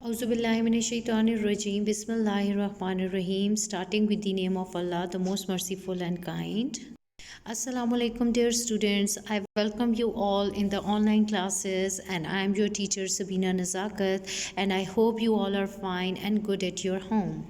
Auzubillahiminash-shaytanir-rajim. Bismillahir-rahmanir-rahim. Starting with the name of Allah, the most merciful and kind. Assalamu alaikum, dear students. I welcome you all in the online classes, and I am your teacher Sabina Nazakat, and I hope you all are fine and good at your home.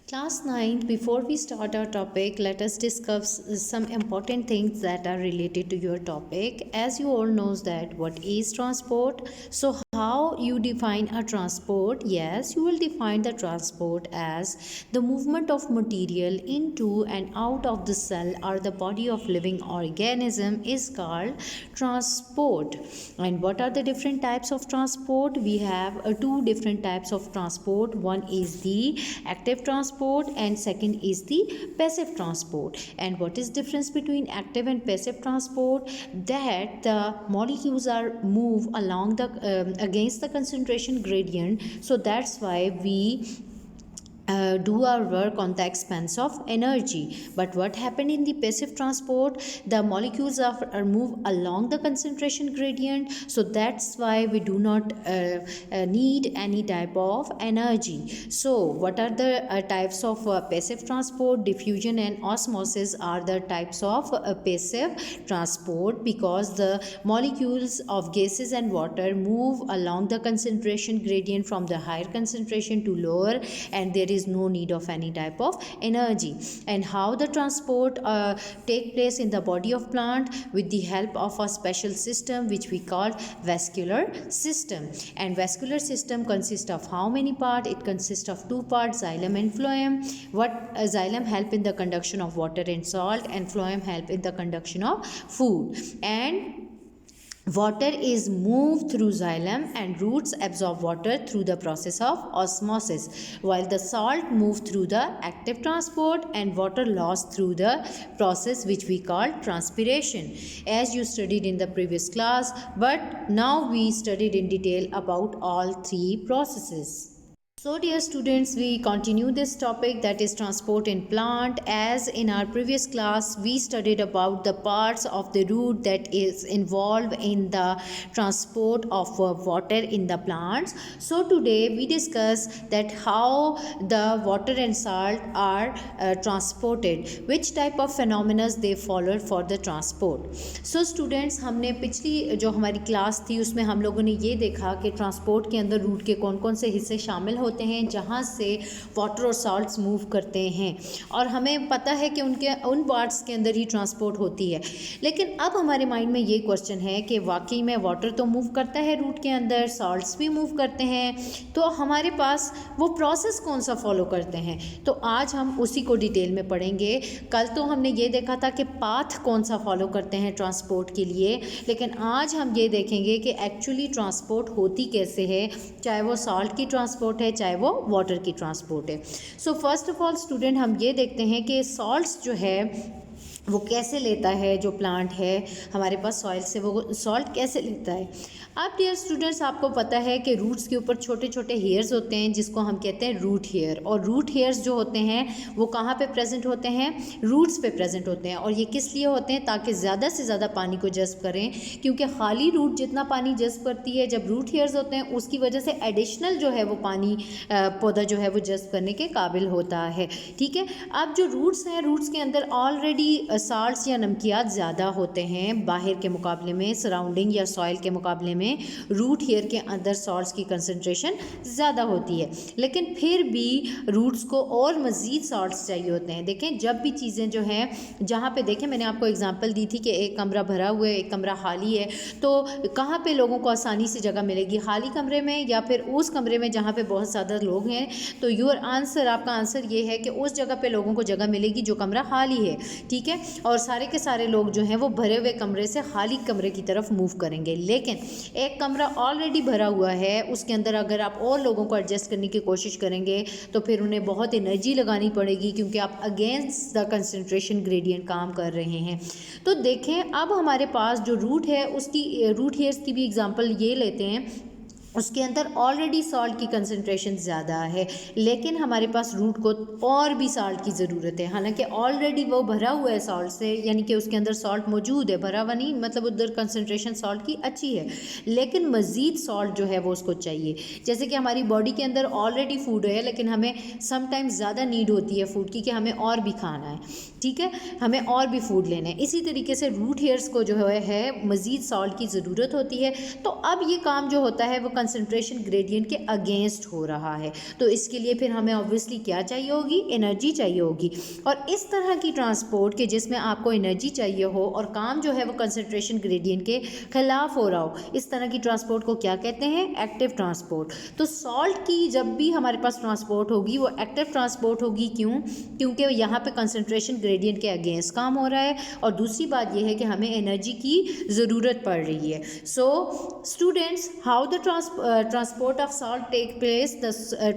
Class 9, before we start our topic, let us discuss some important things that are related to your topic. As you all knows that what is transport, so how you define a transport? Yes, you will define the transport as the movement of material into and out of the cell or the body of living organism is called transport. And what are the different types of transport? We have two different types of transport. One is the active transport and second is the passive transport. And what is difference between active and passive transport? That the molecules are move along the against the concentration gradient, so that's why we do our work on the expense of energy. But what happened in the passive transport, the molecules are move along the concentration gradient, so that's why we do not need any type of energy. So what are the types of passive transport? Diffusion and osmosis are the types of passive transport, because the molecules of gases and water move along the concentration gradient from the higher concentration to lower, and there is no need of any type of energy. And how the transport take place in the body of plant? With the help of a special system which we call vascular system. And vascular system consists of how many parts? It consists of two parts, xylem and phloem. What xylem help in the conduction of water and salt, and phloem help in the conduction of food. And water is moved through xylem and roots absorb water through the process of osmosis, while the salt moves through the active transport and water lost through the process which we call transpiration, as you studied in the previous class. But now we studied in detail about all three processes. So dear students, we continue this topic, that is transport in plant. As in our previous class we studied about the parts of the root that is involved in the transport of water in the plants. So today we discuss that how the water and salt are transported, which type of phenomena they follow for the transport. So students, हमने पिछली जो हमारी class थी उसमें हम लोगों ने ये देखा कि ट्रांसपोर्ट के अंदर रूट के कौन कौन से हिस्से शामिल होते हैं जहाँ से वाटर और सॉल्ट्स मूव करते हैं, और हमें पता है कि उन पार्ट्स के अंदर ही ट्रांसपोर्ट होती है. लेकिन अब हमारे माइंड में ये क्वेश्चन है कि वाकई में वाटर तो मूव करता है रूट के अंदर, सॉल्ट्स भी मूव करते हैं, तो हमारे पास वो प्रोसेस कौन सा फॉलो करते हैं? तो आज हम उसी को डिटेल में पढ़ेंगे. कल तो हमने ये देखा था कि पाथ कौन सा फॉलो करते हैं ट्रांसपोर्ट के लिए, लेकिन आज हम ये देखेंगे कि एक्चुअली ट्रांसपोर्ट होती कैसे है, चाहे वो सॉल्ट की ट्रांसपोर्ट है चाहे वो वाटर की ट्रांसपोर्ट है. So first of all student, हम ये देखते हैं कि सॉल्ट्स जो है वो कैसे लेता है, जो प्लांट है हमारे पास सॉइल से वो सॉल्ट कैसे लेता है. अब डियर स्टूडेंट्स, आपको पता है कि रूट्स के ऊपर छोटे छोटे हेयर्स होते हैं जिसको हम कहते हैं रूट हेयर, और रूट हेयर्स जो होते हैं वो कहाँ पे प्रेजेंट होते हैं? रूट्स पे प्रेजेंट होते हैं. और ये किस लिए होते हैं? ताकि ज़्यादा से ज़्यादा पानी को जज्ब करें, क्योंकि खाली रूट जितना पानी जज्ब करती है, जब रूट हेयर्स होते हैं उसकी वजह से एडिशनल जो है वो पानी पौधा जो है वो जज्ब करने के काबिल होता है. ठीक है. अब जो रूट्स हैं, रूट्स के अंदर ऑलरेडी साल्ट्स या नमकियात ज़्यादा होते हैं बाहर के मुकाबले में, सराउंडिंग या सॉइल के मुकाबले में रूट हेयर के अंदर सॉल्ट्स की कंसंट्रेशन ज़्यादा होती है. लेकिन फिर भी रूट्स को और मज़ीद सॉल्ट्स चाहिए होते हैं. देखें, जब भी चीज़ें जो हैं, जहाँ पे देखें मैंने आपको एग्जांपल दी थी कि एक कमरा भरा हुआ है, एक कमरा खाली है, तो कहाँ पे लोगों को आसानी से जगह मिलेगी? खाली कमरे में या फिर उस कमरे में जहाँ पे बहुत ज़्यादा लोग हैं? तो योर आंसर, आपका आंसर ये है कि उस जगह पे लोगों को जगह मिलेगी जो कमरा खाली है. ठीक है. और सारे के सारे लोग जो हैं वो भरे हुए कमरे से खाली कमरे की तरफ मूव करेंगे. लेकिन एक कमरा ऑलरेडी भरा हुआ है, उसके अंदर अगर आप और लोगों को एडजस्ट करने की कोशिश करेंगे तो फिर उन्हें बहुत एनर्जी लगानी पड़ेगी, क्योंकि आप अगेंस्ट द कंसंट्रेशन ग्रेडियंट काम कर रहे हैं. तो देखें, अब हमारे पास जो रूट है उसकी रूट हेयर्स की भी एग्जांपल ये लेते हैं उसके अंदर ऑलरेडी सॉल्ट की कंसंट्रेशन ज़्यादा है, लेकिन हमारे पास रूट को और भी सॉल्ट की ज़रूरत है, हालांकि ऑलरेडी वो भरा हुआ है सॉल्ट से, यानी कि उसके अंदर सॉल्ट मौजूद है, भरा हुआ नहीं, मतलब उधर कंसंट्रेशन सॉल्ट की अच्छी है, लेकिन मज़ीद सॉल्ट जो है वो उसको चाहिए। जैसे कि हमारी बॉडी के अंदर ऑलरेडी फूड है, लेकिन हमें समटाइम्स ज़्यादा नीड होती है फूड की, कि हमें और भी खाना है, ठीक है, हमें और भी फूड लेना है। इसी तरीके से रूट हेयर्स को जो है मज़ीद सॉल्ट की ज़रूरत होती है। तो अब ये काम जो होता है वो कंसंट्रेशन ग्रेडियंट के अगेंस्ट हो रहा है, तो इसके लिए फिर हमें ऑब्वियसली क्या चाहिए होगी, एनर्जी चाहिए होगी। और इस तरह की ट्रांसपोर्ट के जिसमें आपको एनर्जी चाहिए हो और काम जो है वो कंसंट्रेशन ग्रेडियंट के खिलाफ हो रहा हो, इस तरह की ट्रांसपोर्ट को क्या कहते हैं, एक्टिव ट्रांसपोर्ट। तो सॉल्ट की जब भी हमारे पास ट्रांसपोर्ट होगी वो एक्टिव ट्रांसपोर्ट होगी। क्यों? क्योंकि यहाँ पे कंसंट्रेशन ग्रेडियंट के अगेंस्ट काम हो रहा है, और दूसरी बात यह है कि हमें एनर्जी की ज़रूरत पड़ रही है। So students, how the transport of salt take place, the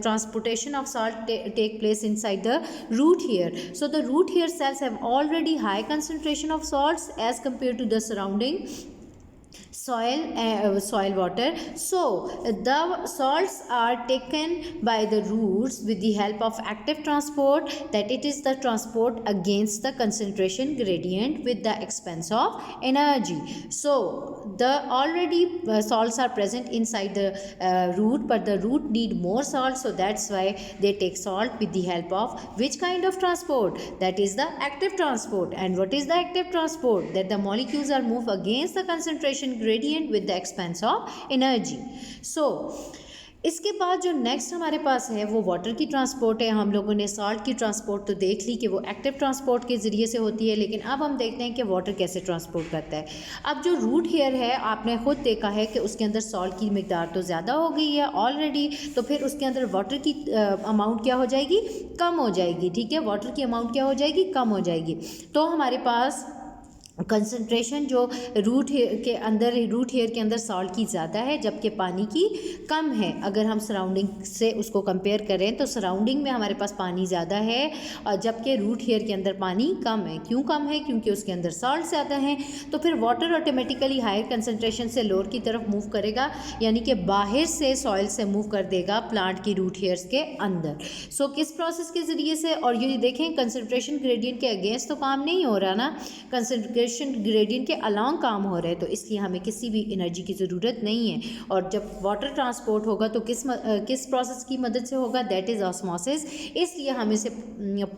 transportation of salt take place inside the root hair. So the root hair cells have already high concentration of salts as compared to the surrounding soil water. So the salts are taken by the roots with the help of active transport, that it is the transport against the concentration gradient with the expense of energy. So the already salts are present inside the root, but the root need more salt, so that's why they take salt with the help of which kind of transport, that is the active transport. And what is the active transport? That the molecules are moved against the concentration gradient with the expense of energy. So इसके बाद जो next हमारे पास है वो water की transport है। हम लोगों ने सॉल्ट की ट्रांसपोर्ट तो देख ली कि वो एक्टिव ट्रांसपोर्ट के ज़रिए से होती है, लेकिन अब हम देखते हैं कि वाटर कैसे ट्रांसपोर्ट करता है। अब जो रूट हेयर है, आपने खुद देखा है कि उसके अंदर सॉल्ट की मिकदार तो ज़्यादा हो गई है ऑलरेडी, तो फिर उसके अंदर वाटर की अमाउंट क्या हो जाएगी, कम हो जाएगी, ठीक है, वाटर की अमाउंट क्या हो जाएगी, कम हो जाएगी। तो हमारे पास कंसंट्रेशन जो रूट हेयर के अंदर सॉल्ट की ज़्यादा है, जबकि पानी की कम है। अगर हम सराउंडिंग से उसको कंपेयर करें तो सराउंडिंग में हमारे पास पानी ज़्यादा है, और जबकि रूट हेयर के अंदर पानी कम है। क्यों कम है? क्योंकि उसके अंदर सॉल्ट ज़्यादा है। तो फिर वाटर ऑटोमेटिकली हायर कंसंट्रेशन से लोअर की तरफ मूव करेगा, यानी कि बाहर से सॉइल से मूव कर देगा प्लांट की रूट हेयर्स के अंदर। सो किस प्रोसेस के ज़रिए से? और ये देखें, कंसंट्रेशन ग्रेडियंट के अगेंस्ट तो काम नहीं हो रहा ना, कंसंट्रेशन ग्रेडियंट के अलॉन्ग काम हो रहा है, तो इसलिए हमें किसी भी एनर्जी की ज़रूरत नहीं है। और जब वाटर ट्रांसपोर्ट होगा तो किस प्रोसेस की मदद से होगा? That is osmosis. इसलिए हम इसे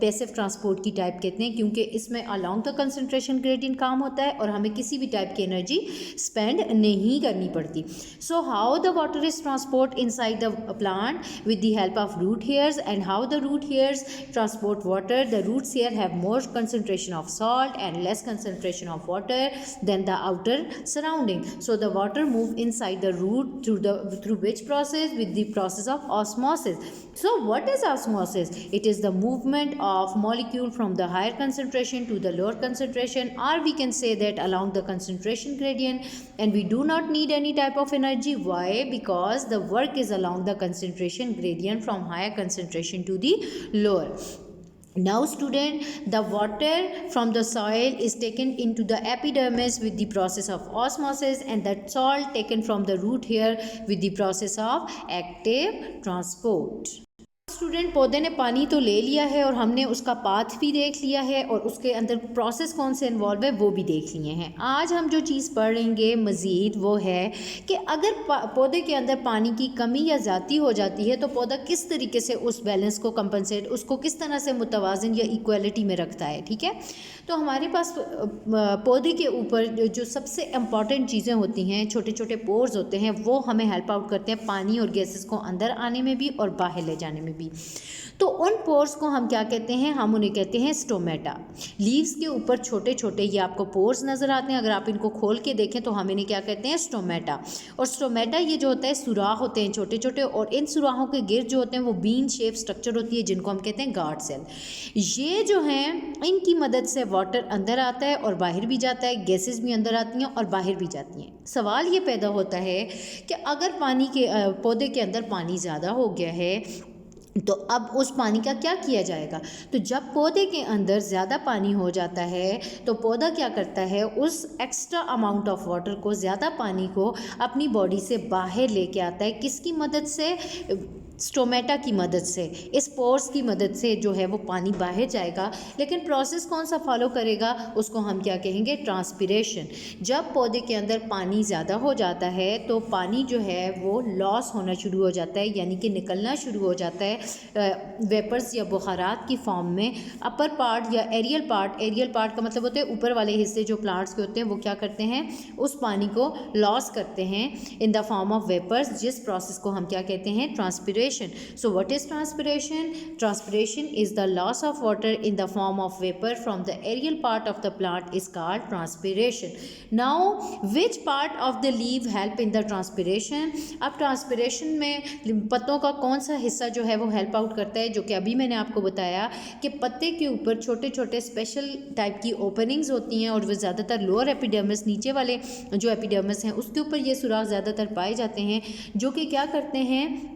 पैसिव ट्रांसपोर्ट की टाइप कहते हैं, क्योंकि इसमें अलॉन्ग द कंसंट्रेशन ग्रेडियंट काम होता है और हमें किसी भी टाइप की एनर्जी स्पेंड नहीं करनी पड़ती। So how the water is transport inside the plant with the help of root hairs, and how the root hairs transport water? The roots hair have more concentration of salt and less concentration of water than the outer surrounding. So the water move inside the root through which process? With the process of osmosis. So what is osmosis? It is the movement of molecule from the higher concentration to the lower concentration, or we can say that along the concentration gradient, and we do not need any type of energy. Why? Because the work is along the concentration gradient from higher concentration to the lower. Now student, the water from the soil is taken into the epidermis with the process of osmosis, and the salt taken from the root hair with the process of active transport. Student, पौधे ने पानी तो ले लिया है और हमने उसका पाथ भी देख लिया है और उसके अंदर प्रोसेस कौन से इन्वॉल्व है वो भी देख लिए हैं। आज हम जो चीज़ पढ़ेंगे मज़ीद वो है कि अगर पौधे के अंदर पानी की कमी या ज़्यादा हो जाती है तो पौधा किस तरीके से उस बैलेंस को कंपनसेट, उसको किस तरह से मुतवाज़िन या इक्वलिटी में रखता है, ठीक है। तो हमारे पास पौधे के ऊपर जो सबसे इम्पॉर्टेंट चीज़ें होती हैं, छोटे छोटे पोर्स होते हैं, वो हमें हेल्प आउट करते हैं पानी और गैसेस को अंदर आने में भी और बाहर ले जाने में भी। तो उन पोर्स को हम क्या कहते हैं? हम उन्हें कहते हैं स्टोमेटा। लीव्स के ऊपर छोटे छोटे ये आपको पोर्स नज़र आते हैं, अगर आप इनको खोल के देखें तो हम इन्हें क्या कहते हैं? स्टोमेटा। और स्टोमेटा ये जो होता है, सुराख होते हैं छोटे छोटे, और इन सुराखों के गिर्द जो होते हैं वो बीन शेप स्ट्रक्चर होती है, जिनको हम कहते हैं गार्ड सेल। ये जो हैं, इनकी मदद से वाटर अंदर आता है और बाहर भी जाता है, गैसेस भी अंदर आती हैं और बाहर भी जाती हैं। सवाल ये पैदा होता है कि अगर पानी के पौधे के अंदर पानी ज़्यादा हो गया है तो अब उस पानी का क्या किया जाएगा? तो जब पौधे के अंदर ज़्यादा पानी हो जाता है तो पौधा क्या करता है, उस एक्स्ट्रा अमाउंट ऑफ वाटर को, ज़्यादा पानी को अपनी बॉडी से बाहर लेके आता है। किसकी मदद से? स्टोमेटा की मदद से, इस पोर्स की मदद से जो है वो पानी बाहर जाएगा। लेकिन प्रोसेस कौन सा फॉलो करेगा? उसको हम क्या कहेंगे? ट्रांसपिरेशन। जब पौधे के अंदर पानी ज़्यादा हो जाता है तो पानी जो है वो लॉस होना शुरू हो जाता है, यानी कि निकलना शुरू हो जाता है वेपर्स या बुखारात की फॉर्म में। अपर पार्ट या एरियल पार्ट का मतलब होता है ऊपर वाले हिस्से जो प्लांट्स के होते हैं वो क्या करते हैं, उस पानी को लॉस करते हैं in the form of vapours, जिस प्रोसेस को हम क्या कहते हैं? Transpiration. So what is transpiration? Transpiration is the loss of water in the form of vapor from the aerial part of the plant is called transpiration. Now which part of the leaf help in the transpiration? अब transpiration में पत्तों का कौन सा हिस्सा जो है वो हेल्प आउट करता है? जो कि अभी मैंने आपको बताया कि पत्ते के ऊपर छोटे छोटे स्पेशल टाइप की ओपनिंग्स होती हैं और वो ज़्यादातर लोअर एपिडर्मिस, नीचे वाले जो एपिडर्मिस हैं उसके ऊपर ये सुराख ज़्यादातर पाए जाते हैं, जो कि क्या करते हैं,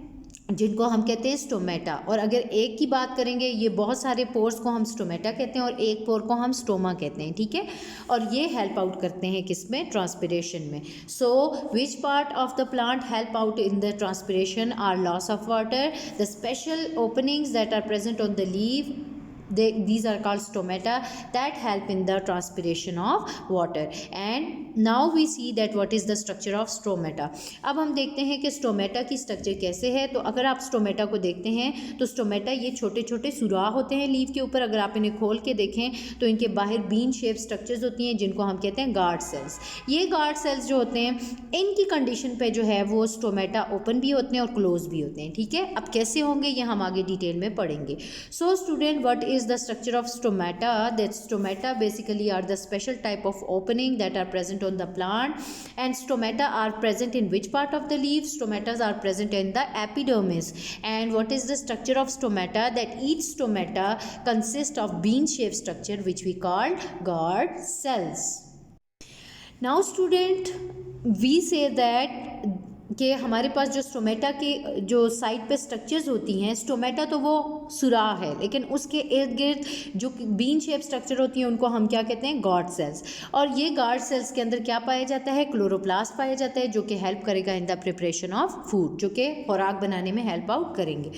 जिनको हम कहते हैं स्टोमेटा। और अगर एक की बात करेंगे, ये बहुत सारे पोर्स को हम स्टोमेटा कहते हैं और एक पोर को हम स्टोमा कहते हैं, ठीक है। और ये हेल्प आउट करते हैं किसमें? ट्रांसपिरेशन में। So which part of the plant help out in the transpiration are loss of water, the special openings that are present on the leave, these are called stomata that help in the transpiration of water. And now we see that what is the structure of stomata. अब हम देखते हैं कि stomata की structure कैसे है। तो अगर आप स्टोमेटा को देखते हैं तो स्टोमेटा ये छोटे छोटे सुराख होते हैं लीफ के ऊपर। अगर आप इन्हें खोल के देखें तो इनके बाहर बीन शेप स्ट्रक्चर्स होती हैं जिनको हम कहते हैं गार्ड सेल्स। ये गार्ड सेल्स जो होते हैं इनकी कंडीशन पे जो है वो स्टोमेटा ओपन भी होते हैं और क्लोज भी होते हैं, ठीक है। अब कैसे होंगे ये हम आगे डिटेल में पढ़ेंगे। So student, what is the structure of stomata? That stomata basically are the special type of opening that are present on the plant, and stomata are present in which part of the leaf? Stomata are present in the epidermis. And what is the structure of stomata? That each stomata consists of bean shaped structure which we call guard cells. Now student, we say that कि हमारे पास जो stomata के जो side पे structures होती हैं, stomata तो वो सुराख है, लेकिन उसके इर्द गिर्द जो बीन शेप स्ट्रक्चर होती हैं उनको हम क्या कहते हैं? Guard cells. और ये गार्ड सेल्स के अंदर क्या पाया जाता है? क्लोरोप्लास्ट पाया जाता है, जो कि हेल्प करेगा in the preparation of food, जो कि खुराक बनाने में हेल्प आउट करेंगे।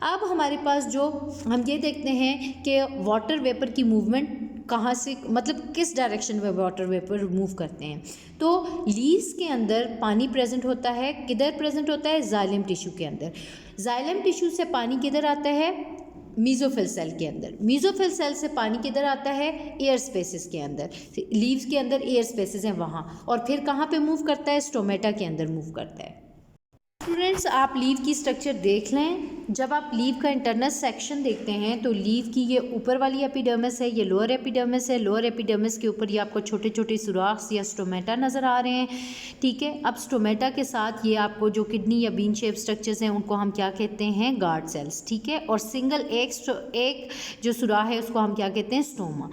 अब हमारे पास जो हम ये देखते हैं कि वाटर वेपर की मूवमेंट कहाँ से, मतलब किस डायरेक्शन में वाटर वेपर मूव करते हैं। तो लीव्स के अंदर पानी प्रेजेंट होता है, किधर प्रेजेंट होता है? जाइलम टिश्यू के अंदर। जाइलम टिश्यू से पानी किधर आता है? मीजोफिल सेल के अंदर। मीजोफिल सेल से पानी किधर आता है? एयर स्पेसेस के अंदर। लीव्स के अंदर एयर स्पेसेस हैं वहाँ, और फिर कहाँ पे मूव करता है? स्टोमेटा के अंदर मूव करता है। स्टूडेंट्स, आप लीव की स्ट्रक्चर देख लें। जब आप लीव का इंटरनल सेक्शन देखते हैं तो लीव की ये ऊपर वाली एपिडर्मिस है, ये लोअर एपिडर्मिस है। लोअर एपिडर्मिस के ऊपर ये आपको छोटे छोटे सुराख या स्टोमेटा नज़र आ रहे हैं, ठीक है। अब स्टोमेटा के साथ ये आपको जो किडनी या बीन शेप स्ट्रक्चर्स हैं उनको हम क्या कहते हैं? गार्ड सेल्स, ठीक है। और सिंगल एक जो सुराख है उसको हम क्या कहते हैं? स्टोमा।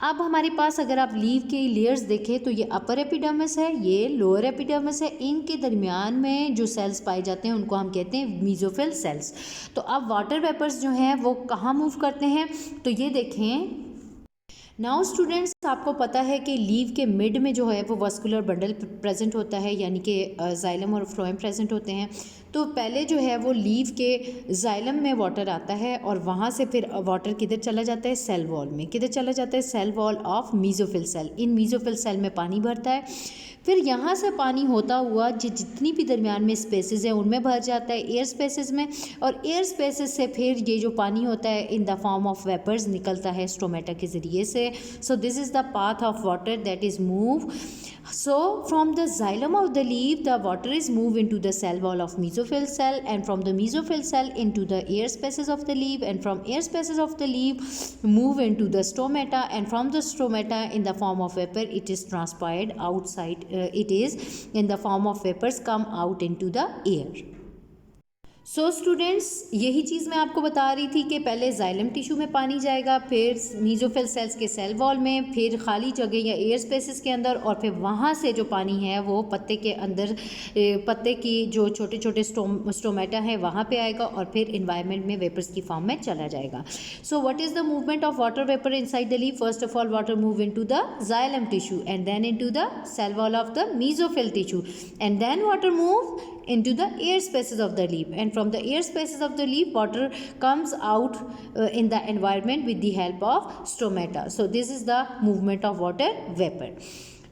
अब हमारे पास अगर आप लीव के लेयर्स देखें तो ये अपर एपिडर्मिस है, ये लोअर एपिडर्मिस है। इनके दरमियान में जो सेल्स पाए जाते हैं उनको हम कहते हैं मीजोफिल सेल्स। तो अब वाटर वेपर्स जो हैं वो कहाँ मूव करते हैं? तो ये देखें। नाउ स्टूडेंट्स, आपको पता है कि लीव के मिड में जो है वो वस्कुलर बंडल प्रेजेंट होता है, यानी कि जाइलम और फ्लोएम प्रेजेंट होते हैं। तो पहले जो है वो लीव के जाइलम में वाटर आता है और वहाँ से फिर वाटर किधर चला जाता है? सेल वॉल में। किधर चला जाता है? Cell wall of mesophyll cell. इन मीजोफिल सेल में पानी भरता है, फिर यहाँ से पानी होता हुआ जितनी भी दरमियान में स्पेसेस हैं उनमें भर जाता है एयर स्पेसेस में, और एयर स्पेसेस से फिर ये जो पानी होता है in the form of vapours निकलता है स्टोमेटा के ज़रिए से। So this is the path of water that is move. So from the xylem of the leaf the water is moved into the cell wall of mesophyll cell, and from the mesophyll cell into the air spaces of the leaf, and from air spaces of the leaf move into the stomata, and from the stomata in the form of vapor it is transpired outside, it is in the form of vapors come out into the air. So students, यही चीज़ मैं आपको बता रही थी कि पहले xylem tissue में पानी जाएगा, फिर मीजोफिल सेल्स के सेल वॉल में, फिर खाली जगह या एयर स्पेसेस के अंदर, और फिर वहाँ से जो पानी है वो पत्ते के अंदर, पत्ते की जो छोटे छोटे स्टोमेटा है वहाँ पे आएगा, और फिर इन्वायरमेंट में वेपर्स की फॉर्म में चला जाएगा। So what is the movement of water vapour inside the leaf? First of all water move into the xylem tissue and then into the cell wall of the mesophyll tissue, and then water move into the air spaces of the leaf, and from the air spaces of the leaf water comes out in the environment with the help of stomata. So this is the movement of water vapor.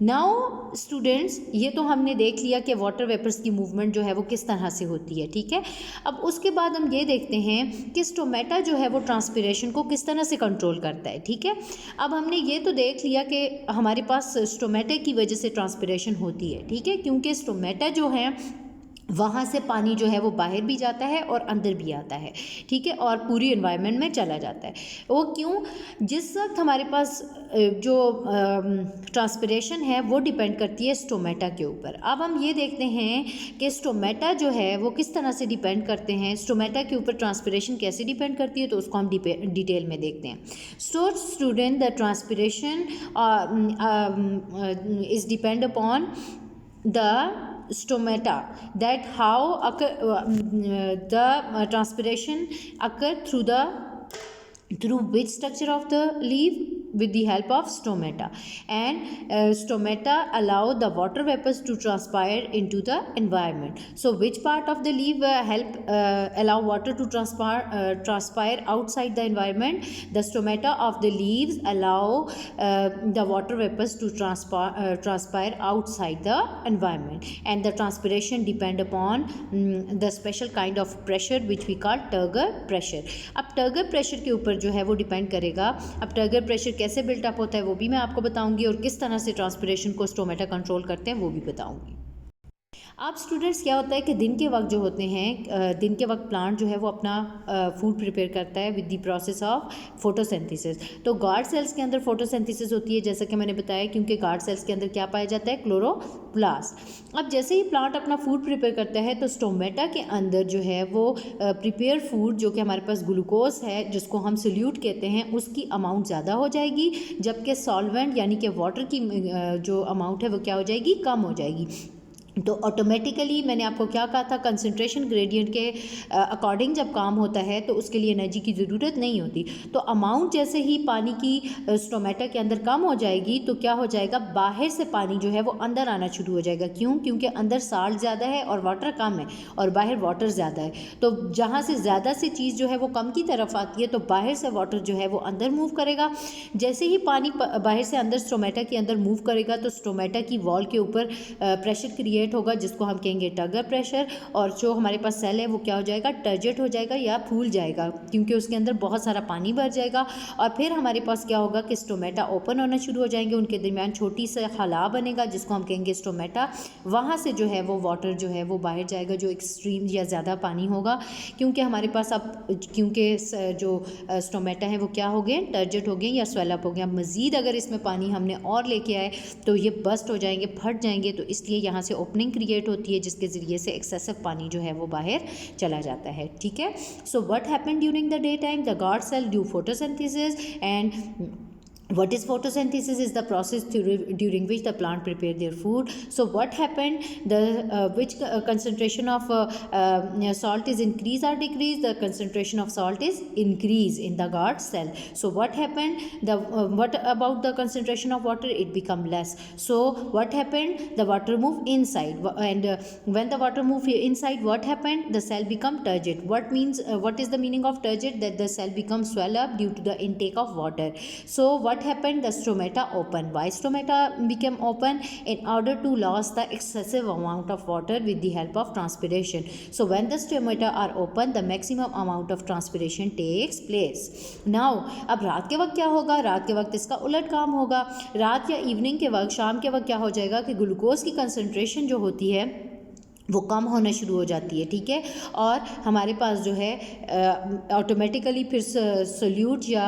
Now students, ये तो हमने देख लिया कि water vapours की movement जो है वो किस तरह से होती है, ठीक है। अब उसके बाद हम ये देखते हैं कि स्टोमेटा जो है वो ट्रांसपिरेशन को किस तरह से कंट्रोल करता है, ठीक है। अब हमने ये तो देख लिया कि हमारे पास स्टोमेटा की वजह से ट्रांसपिरेशन होती है, ठीक है, क्योंकि स्टोमेटा जो है वहाँ से पानी जो है वो बाहर भी जाता है और अंदर भी आता है, ठीक है, और पूरी एनवायरनमेंट में चला जाता है। वो क्यों? जिस वक्त हमारे पास जो ट्रांसपिरेशन है वो डिपेंड करती है स्टोमेटा के ऊपर। अब हम ये देखते हैं कि स्टोमेटा जो है वो किस तरह से डिपेंड करते हैं, स्टोमेटा के ऊपर ट्रांसपिरेशन कैसे डिपेंड करती है, तो उसको हम डिटेल में देखते हैं। So student, the transpiration is depend upon the stomata, that how the transpiration occur through which structure of the leaf? With the help of stomata, and stomata allow the water vapors to transpire into the environment. So which part of the leaf allow water to transpire outside the environment? The stomata of the leaves allow the water vapors to transpire outside the environment, and the transpiration depend upon the special kind of pressure which we call Turger pressure. अब Turger pressure के ऊपर जो है वो depend करेगा। अब Turger pressure कैसे built up होता है वो भी मैं आपको बताऊंगी, और किस तरह से ट्रांसपिरेशन को स्टोमेटा कंट्रोल करते हैं वो भी बताऊंगी। अब स्टूडेंट्स, क्या होता है कि दिन के वक्त जो होते हैं, दिन के वक्त प्लांट जो है वो अपना फूड प्रिपेयर करता है with the process of photosynthesis. तो गार्ड सेल्स के अंदर फोटोसिंथेसिस होती है, जैसा कि मैंने बताया, क्योंकि गार्ड सेल्स के अंदर क्या पाया जाता है? क्लोरोप्लास्ट। अब जैसे ही प्लांट अपना फूड प्रिपेयर करता है तो स्टोमेटा के अंदर जो है वो प्रिपेयर फूड, जो कि हमारे पास ग्लूकोज है जिसको हम सोल्यूट कहते हैं, उसकी अमाउंट ज़्यादा हो जाएगी, जबकि सॉल्वेंट यानी कि वाटर की जो अमाउंट है वो क्या हो जाएगी? कम हो जाएगी। तो ऑटोमेटिकली मैंने आपको क्या कहा था, कंसंट्रेशन ग्रेडियंट के अकॉर्डिंग जब काम होता है तो उसके लिए एनर्जी की ज़रूरत नहीं होती। तो अमाउंट जैसे ही पानी की स्टोमेटा के अंदर कम हो जाएगी तो क्या हो जाएगा? बाहर से पानी जो है वो अंदर आना शुरू हो जाएगा। क्यों? क्योंकि अंदर साल्ट ज़्यादा है और वाटर कम है, और बाहर वाटर ज़्यादा है। तो जहाँ से ज़्यादा से चीज़ जो है वो कम की तरफ आती है तो बाहर से वाटर जो है वो अंदर मूव करेगा। जैसे ही पानी बाहर से अंदर स्टोमेटा के अंदर मूव करेगा तो स्टोमेटा की वॉल के ऊपर प्रेशर क्रिएट होगा, जिसको हम कहेंगे टगर प्रेशर, और जो हमारे पास सेल है वो क्या हो जाएगा? टर्जेट हो जाएगा या फूल जाएगा, क्योंकि उसके अंदर बहुत सारा पानी भर जाएगा। और फिर हमारे पास क्या होगा कि स्टोमेटा ओपन होना शुरू हो जाएंगे, उनके दरमियान छोटी सा खला बनेगा जिसको हम कहेंगे स्टोमेटा। वहाँ से जो है वो वाटर जो है वो बाहर जाएगा, जो एक्सट्रीम या ज़्यादा पानी होगा, क्योंकि हमारे पास अब क्योंकि जो स्टोमेटा है वो क्या हो गए? टर्जेट हो गए या स्वेलअप हो गया। मज़ीद अगर इसमें पानी हमने और लेके आए तो ये बस्ट हो जाएंगे, फट जाएंगे, तो इसलिए यहाँ से ओपनिंग क्रिएट होती है जिसके ज़रिए से एक्सेसिव पानी जो है वो बाहर चला जाता है, ठीक है। So what happened during the day time? The guard cell do photosynthesis, and what is photosynthesis? Is the process during which the plant prepare their food. So what happened? The which concentration of salt is increase or decrease? The concentration of salt is increase in the guard cell. So what happened? The what about the concentration of water? It become less. So what happened? The water move inside, and when the water move inside, what happened? The cell become turgid. What means? What is the meaning of turgid? That the cell becomes swell up due to the intake of water. So what happened? The stomata open. Why stomata became open? In order to lose the excessive amount of water with the help of transpiration. So when the stomata are open, the maximum amount of transpiration takes place. Now अब रात के वक्त क्या होगा? रात के वक्त इसका उलट काम होगा। रात या इवनिंग के वक्त, शाम के वक्त क्या हो जाएगा कि ग्लूकोज की कंसंट्रेशन जो होती है वो कम होना शुरू हो जाती है, ठीक है। और हमारे पास जो है ऑटोमेटिकली फिर सोल्यूट या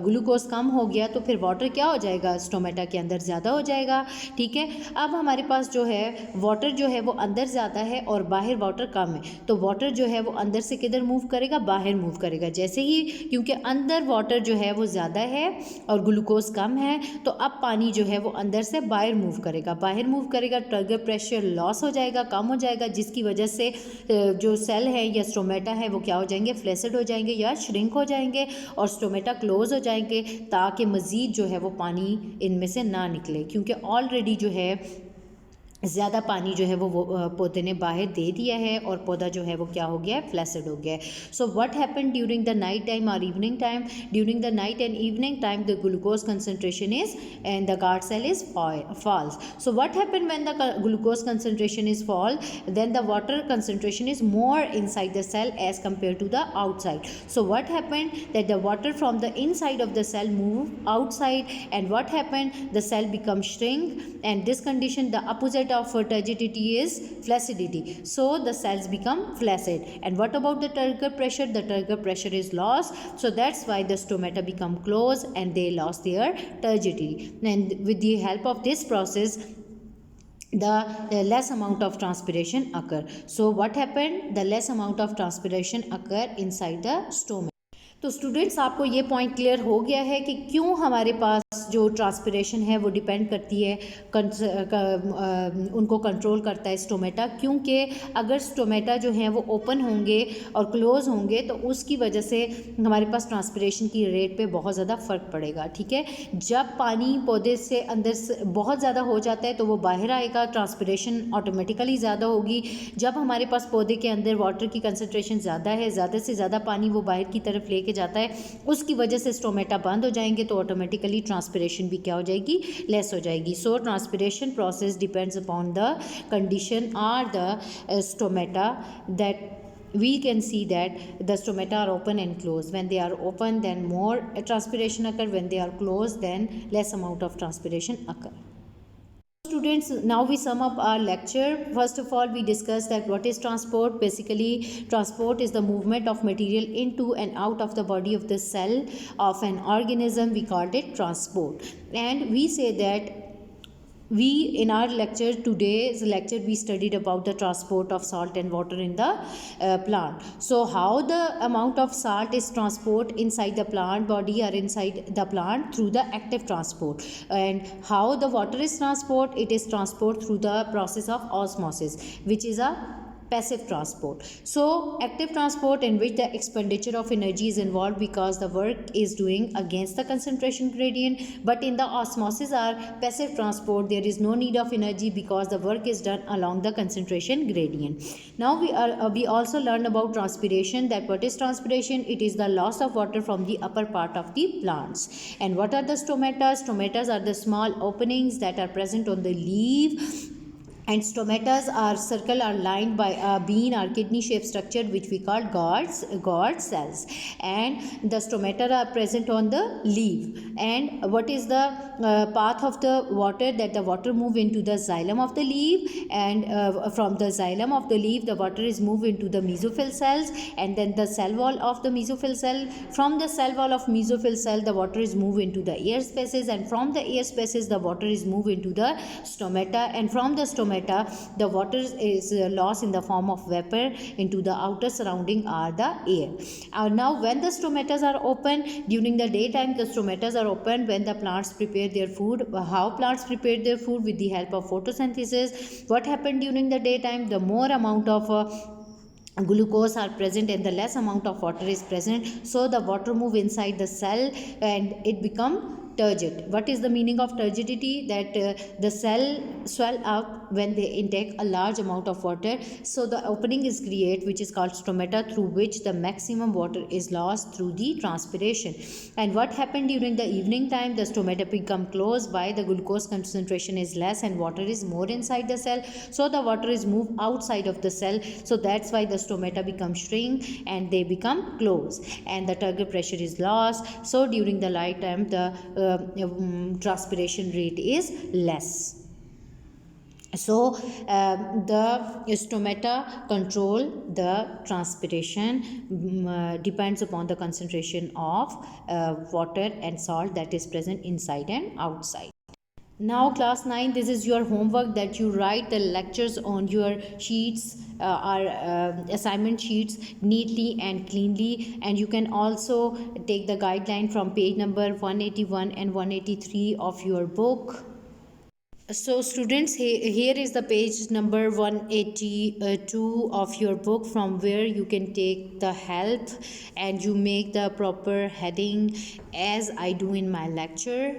ग्लूकोज कम हो गया तो फिर वाटर क्या हो जाएगा, स्टोमेटा के अंदर ज़्यादा हो जाएगा, ठीक है। अब हमारे पास जो है वाटर जो है वो अंदर ज़्यादा है और बाहर वाटर कम है, तो वाटर जो है वो अंदर से किधर मूव करेगा, बाहर मूव करेगा। जैसे ही, क्योंकि अंदर वाटर जो है वो ज़्यादा है और ग्लूकोज कम है, तो अब पानी जो है वो अंदर से बाहर मूव करेगा, बाहर मूव करेगा, टर्गर प्रेशर लॉस हो जाएगा, कम हो जाएगा, जिसकी वजह से जो सेल है या स्टोमेटा है वो क्या हो जाएंगे, फ्लैसिड हो जाएंगे या श्रिंक हो जाएंगे और स्टोमेटा क्लोज हो जाएंगे, ताकि मज़ीद जो है वो पानी इनमें से ना निकले, क्योंकि ऑलरेडी जो है ज़्यादा पानी जो है वो पौधे ने बाहर दे दिया है और पौधा जो है वो क्या हो गया है, फ्लैसिड हो गया है। So what happen during the night time और evening time, during the night and evening time the glucose concentration is and the guard cell is falls. So what happen when the glucose concentration is fall, then the water concentration is more inside the cell as compared to the outside. So what happened, that the water from the inside of the cell move outside, and what happened, the cell become shrink, and this condition, the opposite of turgidity is flaccidity, so the cells become flaccid. And what about the turgor pressure, the turgor pressure is lost, so that's why the stomata become closed and they lost their turgidity. And with the help of this process, the less amount of transpiration occur. So what happened, the less amount of transpiration occur inside the stomach. तो students, आपको ये point clear हो गया है कि क्यों हमारे पास जो ट्रांसपिरेशन है वो डिपेंड करती है, उनको कंट्रोल करता है स्टोमेटा, क्योंकि अगर स्टोमेटा जो है वो ओपन होंगे और क्लोज होंगे तो उसकी वजह से हमारे पास ट्रांसपिरेशन की रेट पे बहुत ज़्यादा फ़र्क पड़ेगा, ठीक है। जब पानी पौधे से अंदर से बहुत ज़्यादा हो जाता है तो वो बाहर आएगा, ट्रांसपिरेशन ऑटोमेटिकली ज़्यादा होगी। जब हमारे पास पौधे के अंदर वाटर की कंसनट्रेशन ज़्यादा है, ज़्यादा से ज़्यादा पानी वो बाहर की तरफ लेके जाता है, उसकी वजह से स्टोमेटा बंद हो जाएंगे तो ऑटोमेटिकली ट्रांसपिरेशन भी क्या हो जाएगी, लेस हो जाएगी। So transpiration process depends upon the condition और the stomata, that we can see that the stomata are open and closed. When they are open, then more transpiration occur. When they are closed, then less amount of transpiration occur. Students, now we sum up our lecture. First of all, we discussed that what is transport. Basically, transport is the movement of material into and out of the body of the cell of an organism. We called it transport. And we say that we, in our lecture, today's lecture, we studied about the transport of salt and water in the plant. So how the amount of salt is transport inside the plant body or inside the plant through the active transport, and how the water is transport, it is transport through the process of osmosis, which is a passive transport. So active transport, in which the expenditure of energy is involved because the work is doing against the concentration gradient. But in the osmosis or passive transport, there is no need of energy because the work is done along the concentration gradient. Now we also learned about transpiration, that what is transpiration, it is the loss of water from the upper part of the plants. And what are the stomata? Stomatas are the small openings that are present on the leaf, and stomatas are circle are lined by a bean or kidney shaped structure which we call gourd cells, and the stomata are present on the leaf. And what is the path of the water, that the water move into the xylem of the leaf, and from the xylem of the leaf the water is moved into the mesophyll cells, and then the cell wall of the mesophyll cell. From the cell wall of mesophyll cell the water is moved into the air spaces, and from the air spaces the water is moved into the stomata, and from the stomata the water is lost in the form of vapor into the outer surrounding or the air. Now when the stomatas are open during the daytime, the stomatas are open when the plants prepare their food. How plants prepare their food? With the help of photosynthesis. What happened during the daytime? The more amount of glucose are present and the less amount of water is present, so the water move inside the cell and it become turgid. What is the meaning of turgidity? That the cell swell up when they intake a large amount of water, so the opening is created which is called stomata, through which the maximum water is lost through the transpiration. And what happened during the evening time? The stomata become closed. Why? The glucose concentration is less and water is more inside the cell, so the water is moved outside of the cell, so that's why the stomata become shrink and they become closed, and the turgor pressure is lost. So during the light time the transpiration rate is less. So the stomata control the transpiration, depends upon the concentration of water and salt that is present inside and outside. Now class 9, this is your homework, that you write the lectures on your sheets, or assignment sheets, neatly and cleanly, and you can also take the guideline from page number 181 and 183 of your book. So students, here is the page number 182 of your book, from where you can take the help and you make the proper heading as I do in my lecture.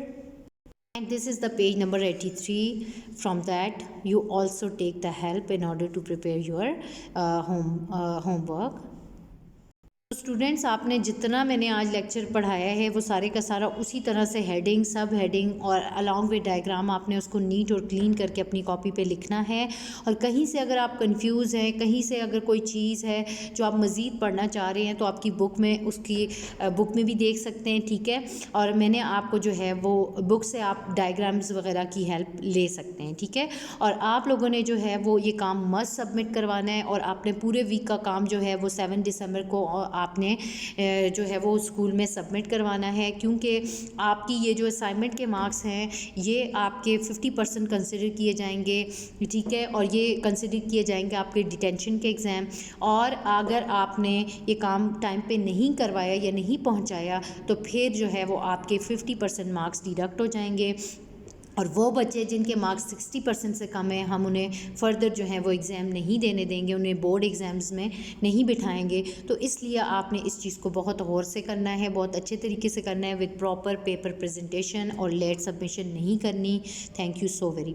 And this is the page number 83. From that you also take the help in order to prepare your homework. Students, आपने जितना मैंने आज lecture पढ़ाया है वो सारे का सारा उसी तरह से हेडिंग, सब हेडिंग और अलॉन्ग विद डायग्राम आपने उसको नीट और क्लीन करके अपनी कॉपी पे लिखना है। और कहीं से अगर आप कंफ्यूज हैं, कहीं से अगर कोई चीज़ है जो आप मज़ीद पढ़ना चाह रहे हैं, तो आपकी बुक में, उसकी बुक में भी देख सकते हैं, ठीक है। और मैंने आपको जो है वो बुक से आप डायग्राम्स वगैरह की हेल्प ले सकते हैं, ठीक है। और आप लोगों ने जो है वो ये काम मस्ट सबमिट करवाना है, और आपने पूरे वीक का काम जो है वो 7 दिसंबर को आपने जो है वो स्कूल में सबमिट करवाना है, क्योंकि आपकी ये जो असाइनमेंट के मार्क्स हैं ये आपके 50% कंसिडर किए जाएंगे, ठीक है। और ये कंसिडर किए जाएंगे आपके डिटेंशन के एग्ज़ाम। और अगर आपने ये काम टाइम पे नहीं करवाया या नहीं पहुंचाया, तो फिर जो है वो आपके 50% मार्क्स डिडक्ट हो जाएंगे। और वो बच्चे जिनके मार्क्स 60% से कम है, हम उन्हें फ़र्दर जो है वो एग्ज़ाम नहीं देने देंगे, उन्हें बोर्ड एग्ज़ाम्स में नहीं बिठाएंगे। तो इसलिए आपने इस चीज़ को बहुत गौर से करना है, बहुत अच्छे तरीके से करना है, विद प्रॉपर पेपर प्रेजेंटेशन, और लेट सबमिशन नहीं करनी। Thank you so very